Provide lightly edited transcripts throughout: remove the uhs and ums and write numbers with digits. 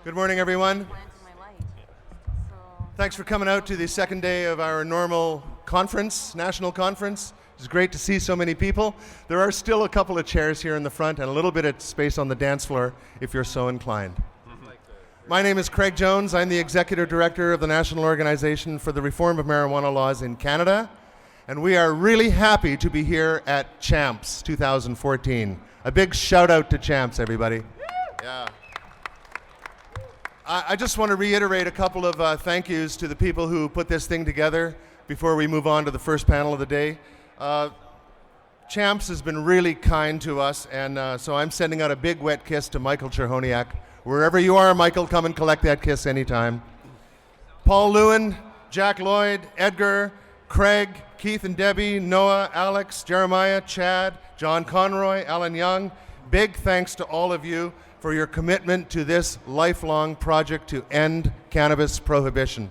Good morning, everyone. Thanks for coming out to the second day of our NORML conference, national conference. It's great to see so many people. There are still a couple of chairs here in the front and a little bit of space on the dance floor if you're so inclined. My name is Craig Jones. I'm the Executive Director of the National Organization for the Reform of Marijuana Laws in Canada, and we are really happy to be here at CHAMPS 2014. A big shout out to CHAMPS, everybody. Yeah. I just want to reiterate a couple of thank yous to the people who put this thing together before we move on to the first panel of the day. CHAMPS has been really kind to us, and so I'm sending out a big wet kiss to Michael Cherhoniak. Wherever you are, Michael, come and collect that kiss anytime. Paul Lewin, Jack Lloyd, Edgar, Craig, Keith and Debbie, Noah, Alex, Jeremiah, Chad, John Conroy, Alan Young, big thanks to all of you for your commitment to this lifelong project to end cannabis prohibition.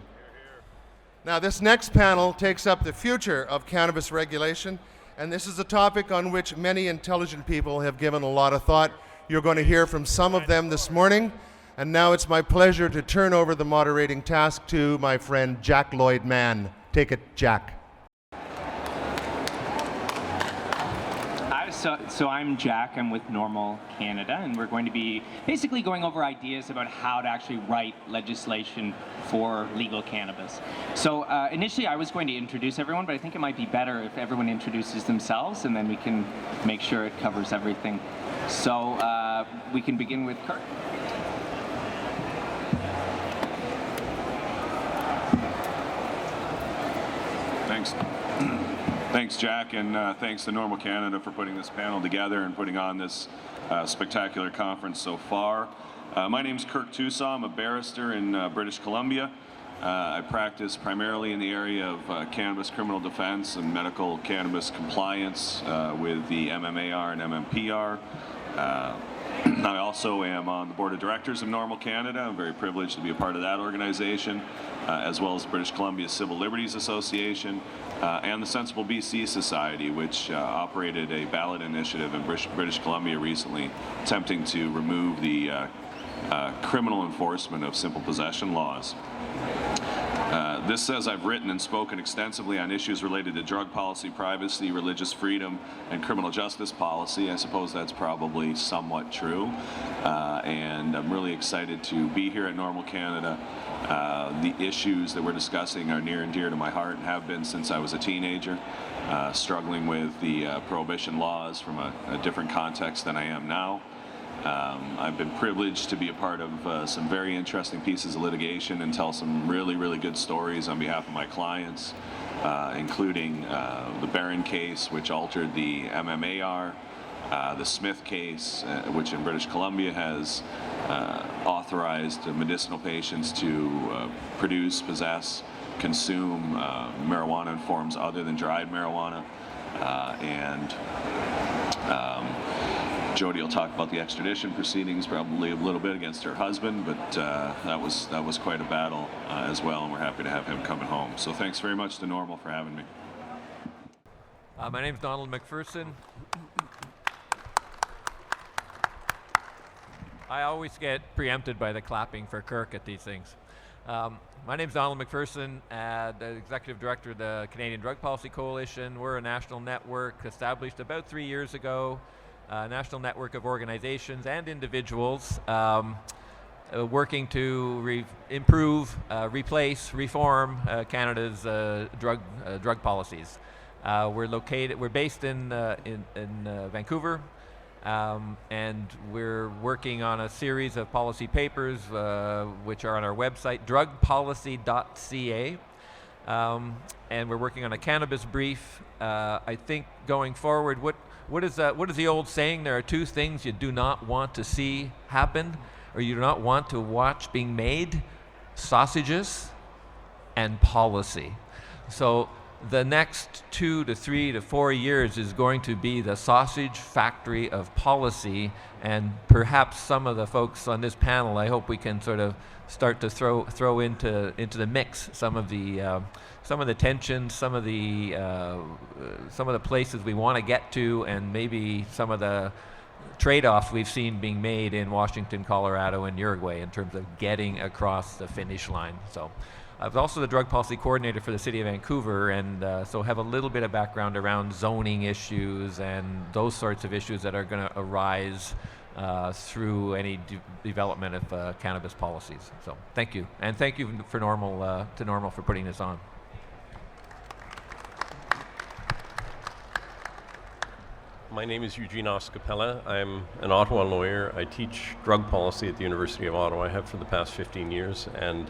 Now, this next panel takes up the future of cannabis regulation, and this is a topic on which many intelligent people have given a lot of thought. You're going to hear from some of them this morning, and now it's my pleasure to turn over the moderating task to my friend Jack Lloyd Mann. Take it, Jack. So I'm Jack, I'm with NORML Canada, and we're going to be basically going over ideas about how to actually write legislation for legal cannabis. So initially I was going to introduce everyone, but I think it might be better if everyone introduces themselves, and then we can make sure it covers everything. So we can begin with Kirk. Thanks. Thanks, Jack, and thanks to NORML Canada for putting this panel together and putting on this spectacular conference so far. My name's Kirk Tousaw. I'm a barrister in British Columbia. I practice primarily in the area of cannabis criminal defense and medical cannabis compliance with the MMAR and MMPR. I also am on the board of directors of NORML Canada. I'm very privileged to be a part of that organization, as well as the British Columbia Civil Liberties Association and the Sensible BC Society, which operated a ballot initiative in British Columbia recently, attempting to remove the criminal enforcement of simple possession laws. This says I've written and spoken extensively on issues related to drug policy, privacy, religious freedom, and criminal justice policy. I suppose that's probably somewhat true. And I'm really excited to be here at NORML Canada. The issues that we're discussing are near and dear to my heart and have been since I was a teenager, struggling with the prohibition laws from a different context than I am now. I've been privileged to be a part of some very interesting pieces of litigation and tell some really, really good stories on behalf of my clients, including the Barron case, which altered the MMAR, the Smith case, which in British Columbia has authorized medicinal patients to produce, possess, consume marijuana in forms other than dried marijuana, Jodie will talk about the extradition proceedings probably a little bit against her husband, but that was quite a battle as well, and we're happy to have him coming home. So thanks very much to NORML for having me. My name's Donald MacPherson. I always get preempted by the clapping for Kirk at these things. My name's Donald MacPherson, the Executive Director of the Canadian Drug Policy Coalition. We're a national network established about 3 years ago. A national network of organizations and individuals working to improve, replace, reform Canada's drug policies. We're based in Vancouver, and we're working on a series of policy papers which are on our website, drugpolicy.ca. And we're working on a cannabis brief. I think going forward, what is the old saying? There are two things you do not want to see happen, or you do not want to watch being made: sausages and policy. So the next 2 to 3 to 4 years is going to be the sausage factory of policy, and perhaps some of the folks on this panel, I hope we can sort of start to throw into the mix some of the tensions, some of the places we want to get to, and maybe some of the trade-offs we've seen being made in Washington, Colorado, and Uruguay in terms of getting across the finish line. So I was also the drug policy coordinator for the city of Vancouver, and so have a little bit of background around zoning issues and those sorts of issues that are going to arise through any development of cannabis policies. So thank you, and thank you for NORML for putting this on. My name is Eugene Oscapella. I'm an Ottawa lawyer. I teach drug policy at the University of Ottawa. I have for the past 15 years, and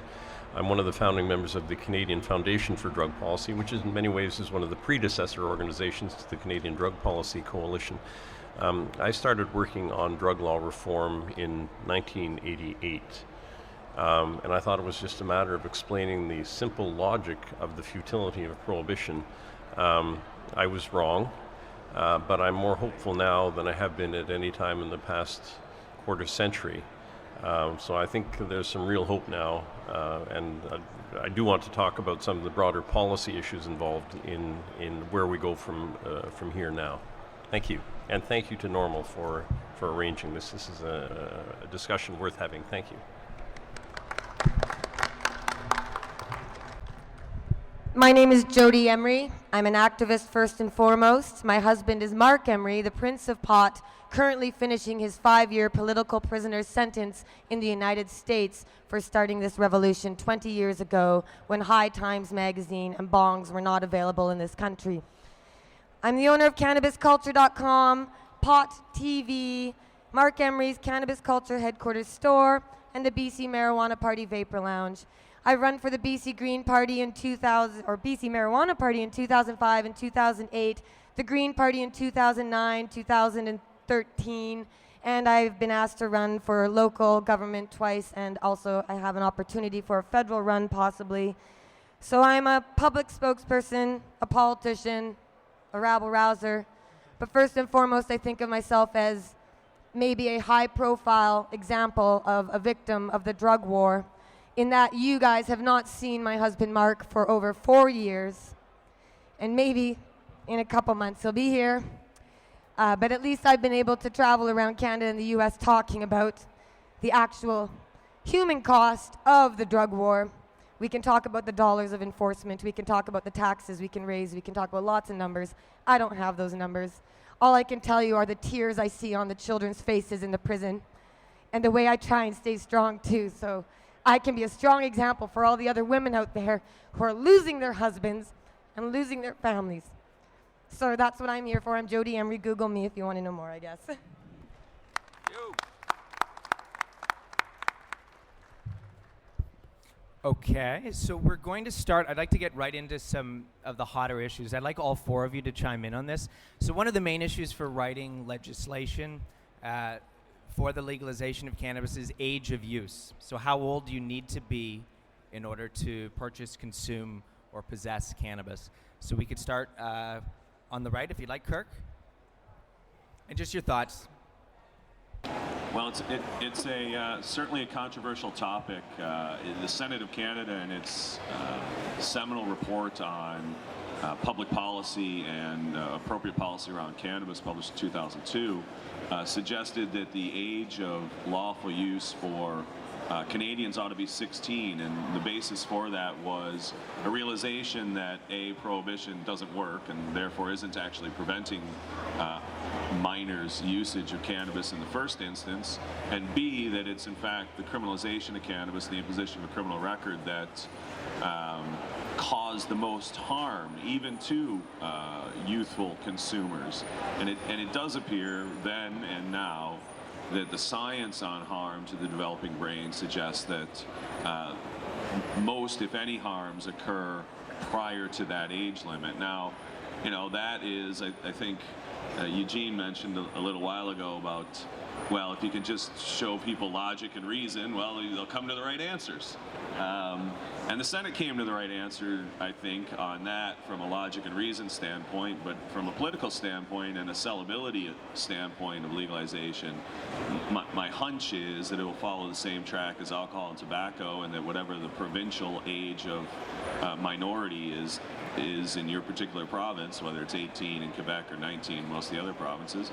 I'm one of the founding members of the Canadian Foundation for Drug Policy, which is in many ways is one of the predecessor organizations to the Canadian Drug Policy Coalition. I started working on drug law reform in 1988, and I thought it was just a matter of explaining the simple logic of the futility of prohibition. I was wrong. But I'm more hopeful now than I have been at any time in the past quarter century. So I think there's some real hope now, and I do want to talk about some of the broader policy issues involved in where we go from here now. Thank you, and thank you to NORML for arranging this. This is a discussion worth having. Thank you. My name is Jodie Emery. I'm an activist first and foremost. My husband is Mark Emery, the Prince of Pot, currently finishing his 5-year political prisoner sentence in the United States for starting this revolution 20 years ago when High Times magazine and bongs were not available in this country. I'm the owner of CannabisCulture.com, Pot TV, Mark Emery's Cannabis Culture headquarters store, and the BC Marijuana Party Vapor Lounge. I run for the BC Green Party in 2000, or BC Marijuana Party in 2005 and 2008, the Green Party in 2009, 2013, and I've been asked to run for local government twice, and also I have an opportunity for a federal run possibly. So I'm a public spokesperson, a politician, a rabble-rouser, but first and foremost I think of myself as maybe a high-profile example of a victim of the drug war, in that you guys have not seen my husband Mark for over 4 years, and maybe in a couple months he'll be here. But at least I've been able to travel around Canada and the US talking about the actual human cost of the drug war. We can talk about the dollars of enforcement, we can talk about the taxes we can raise, we can talk about lots of numbers. I don't have those numbers. All I can tell you are the tears I see on the children's faces in the prison, and the way I try and stay strong too, so I can be a strong example for all the other women out there who are losing their husbands and losing their families. So that's what I'm here for. I'm Jodie Emery. Google me if you want to know more, I guess. Okay, so we're going to start. I'd like to get right into some of the hotter issues. I'd like all 4 of you to chime in on this. So one of the main issues for writing legislation for the legalization of cannabis is age of use. So how old do you need to be in order to purchase, consume, or possess cannabis? So we could start on the right, if you'd like, Kirk. And just your thoughts. Well, it's certainly a controversial topic. The Senate of Canada, in its seminal report on public policy and appropriate policy around cannabis, published in 2002, suggested that the age of lawful use for Canadians ought to be 16, and the basis for that was a realization that A, prohibition doesn't work and therefore isn't actually preventing minors' usage of cannabis in the first instance, and B, that it's in fact the criminalization of cannabis, the imposition of a criminal record that caused the most harm, even to youthful consumers. And it does appear then and now that the science on harm to the developing brain suggests that most, if any, harms occur prior to that age limit. Now, you know, that is, I think, Eugene mentioned a little while ago about, well, if you can just show people logic and reason, well, they'll come to the right answers. And the Senate came to the right answer, I think, on that from a logic and reason standpoint, but from a political standpoint and a sellability standpoint of legalization, my hunch is that it will follow the same track as alcohol and tobacco, and that whatever the provincial age of minority is in your particular province, whether it's 18 in Quebec or 19 in most of the other provinces,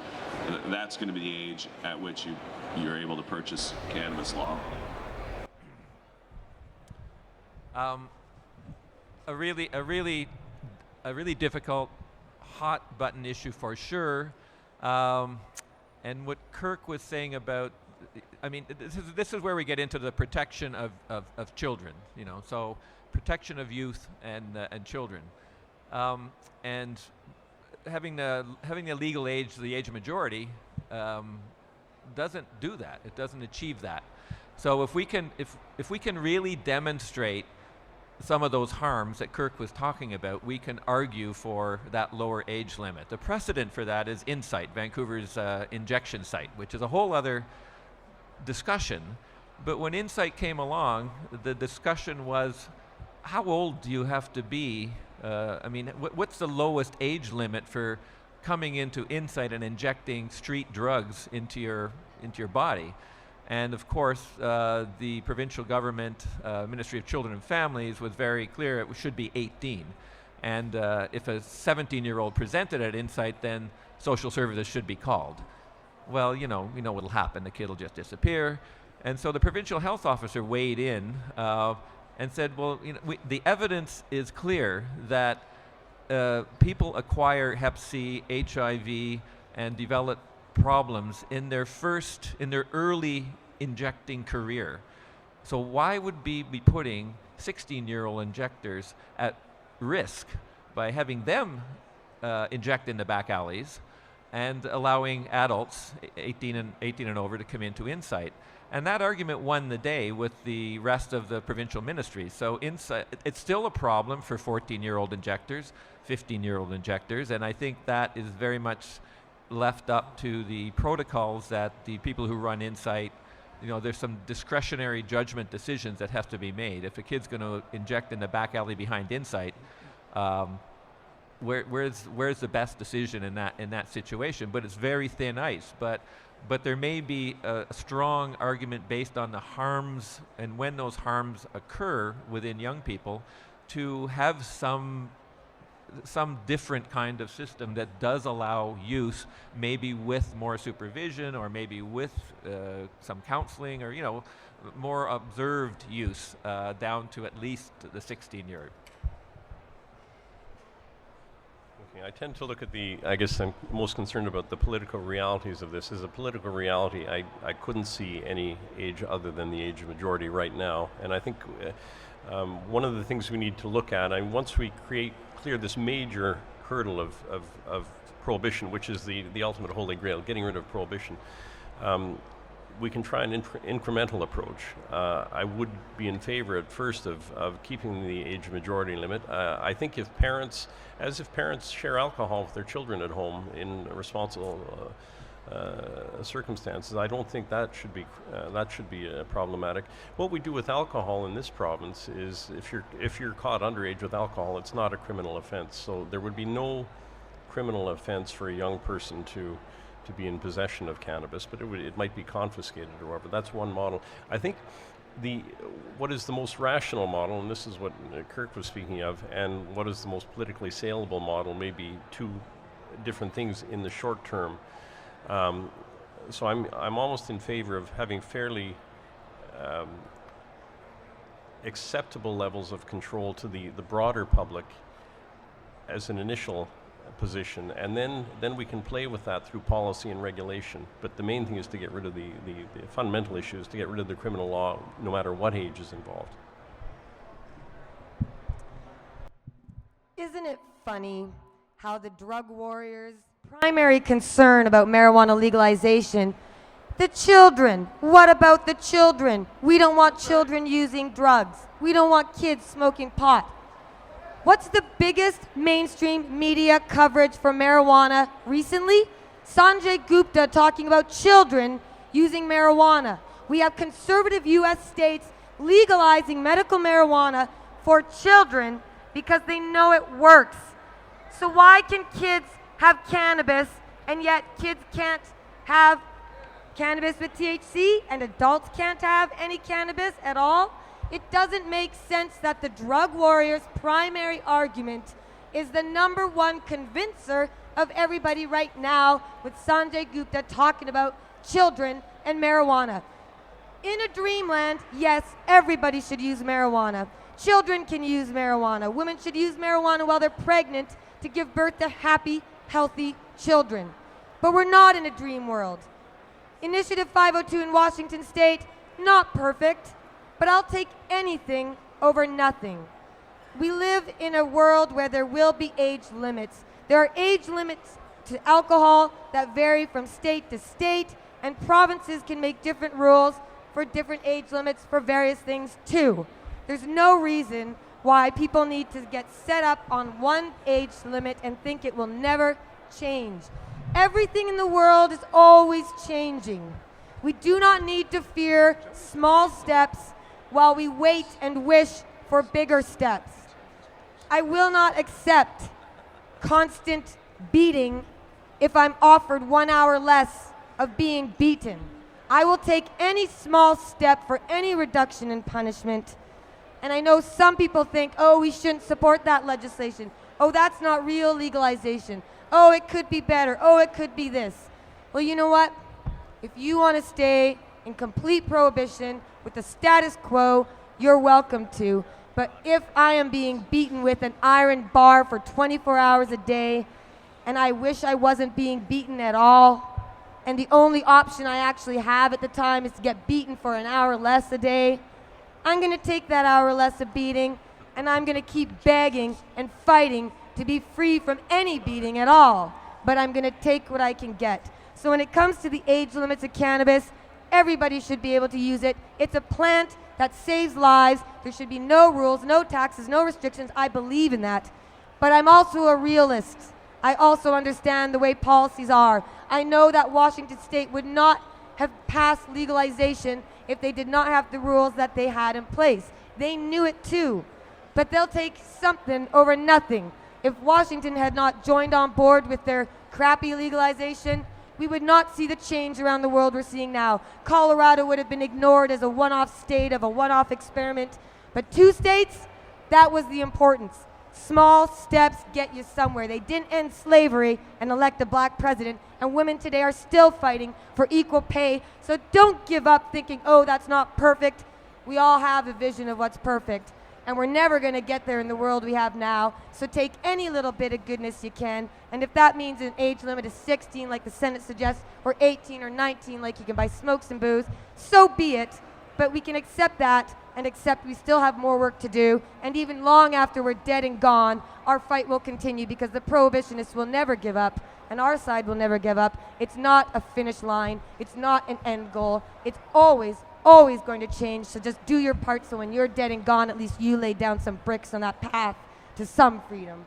that's going to be the age at which you're able to purchase cannabis law. A really difficult, hot button issue for sure. And what Kirk was saying about, I mean, this is where we get into the protection of children. You know, so protection of youth and children, and having the legal age, the age of majority, doesn't do that. It doesn't achieve that. So if we can really demonstrate some of those harms that Kirk was talking about, we can argue for that lower age limit. The precedent for that is Insight, Vancouver's injection site, which is a whole other discussion. But when Insight came along, the discussion was, how old do you have to be? I mean, what's the lowest age limit for coming into Insight and injecting street drugs into your body? And of course, the provincial government, Ministry of Children and Families, was very clear it should be 18. And if a 17-year-old presented at Insight, then social services should be called. Well, you know what'll happen. The kid will just disappear. And so the provincial health officer weighed in and said, well, the evidence is clear that people acquire Hep C, HIV, and develop problems in their early injecting career. So why would we be putting 16-year-old injectors at risk by having them inject in the back alleys and allowing adults 18 and over to come into Insight? And that argument won the day with the rest of the provincial ministries. So Insight, it's still a problem for 14-year-old injectors, 15-year-old injectors, and I think that is very much left up to the protocols that the people who run Insight, there's some discretionary judgment decisions that have to be made. If a kid's going to inject in the back alley behind Insight, where's the best decision in that situation? But it's very thin ice. But there may be a strong argument based on the harms and when those harms occur within young people to have some different kind of system that does allow use, maybe with more supervision or maybe with some counseling or more observed use down to at least the 16-year. Okay, I tend to look at I guess I'm most concerned about the political realities of this. As a political reality, I couldn't see any age other than the age of majority right now. And I think one of the things we need to look at, and once we clear this major hurdle of prohibition, which is the ultimate holy grail, getting rid of prohibition, we can try an incremental approach. I would be in favor at first of keeping the age majority limit. I think if parents share alcohol with their children at home in responsible circumstances, I don't think that should be problematic. What we do with alcohol in this province is, if you're caught underage with alcohol, it's not a criminal offense. So there would be no criminal offense for a young person to be in possession of cannabis, but it might be confiscated or whatever. That's one model. I think what is the most rational model, and this is what Kirk was speaking of, and what is the most politically saleable model may be two different things in the short term. So I'm almost in favor of having fairly acceptable levels of control to the broader public as an initial position, and then we can play with that through policy and regulation. But the main thing is to get rid of the fundamental issues, to get rid of the criminal law, no matter what age is involved. Isn't it funny how the drug warriors' primary concern about marijuana legalization, the children, what about the children? We don't want children using drugs. We don't want kids smoking pot. What's the biggest mainstream media coverage for marijuana recently? Sanjay Gupta talking about children using marijuana. We have conservative U.S. states legalizing medical marijuana for children because they know it works. So why can kids have cannabis and yet kids can't have cannabis with THC and adults can't have any cannabis at all? It doesn't make sense that the drug warriors' primary argument is the number one convincer of everybody right now, with Sanjay Gupta talking about children and marijuana. In a dreamland, yes, everybody should use marijuana. Children can use marijuana. Women should use marijuana while they're pregnant to give birth to happy, healthy children. But we're not in a dream world. Initiative 502 in Washington State, not perfect, but I'll take anything over nothing. We live in a world where there will be age limits. There are age limits to alcohol that vary from state to state, and provinces can make different rules for different age limits for various things too. There's no reason why people need to get set up on one age limit and think it will never change. Everything in the world is always changing. We do not need to fear small steps while we wait and wish for bigger steps. I will not accept constant beating if I'm offered 1 hour less of being beaten. I will take any small step for any reduction in punishment. And I know some people think, oh, we shouldn't support that legislation. Oh, that's not real legalization. Oh, it could be better. Oh, it could be this. Well, you know what? If you want to stay in complete prohibition with the status quo, you're welcome to. But if I am being beaten with an iron bar for 24 hours a day, and I wish I wasn't being beaten at all, and the only option I actually have at the time is to get beaten for an hour less a day, I'm going to take that hour less of beating, and I'm going to keep begging and fighting to be free from any beating at all. But I'm going to take what I can get. So when it comes to the age limits of cannabis, everybody should be able to use it. It's a plant that saves lives. There should be no rules, no taxes, no restrictions. I believe in that. But I'm also a realist. I also understand the way policies are. I know that Washington State would not have passed legalization if they did not have the rules that they had in place. They knew it too. But they'll take something over nothing. If Washington had not joined on board with their crappy legalization, we would not see the change around the world we're seeing now. Colorado would have been ignored as a one-off state of a one-off experiment. But 2 states, that was the importance. Small steps get you somewhere. They didn't end slavery and elect a black president, and women today are still fighting for equal pay. So don't give up thinking, oh, that's not perfect. We all have a vision of what's perfect, and we're never going to get there in the world we have now. So take any little bit of goodness you can, and if that means an age limit of 16 like the Senate suggests, or 18 or 19 like you can buy smokes and booze, so be it. But we can accept that and accept we still have more work to do, and even long after we're dead and gone, our fight will continue because the prohibitionists will never give up, and our side will never give up. It's not a finish line. It's not an end goal. It's always going to change, so just do your part so when you're dead and gone, at least you lay down some bricks on that path to some freedom.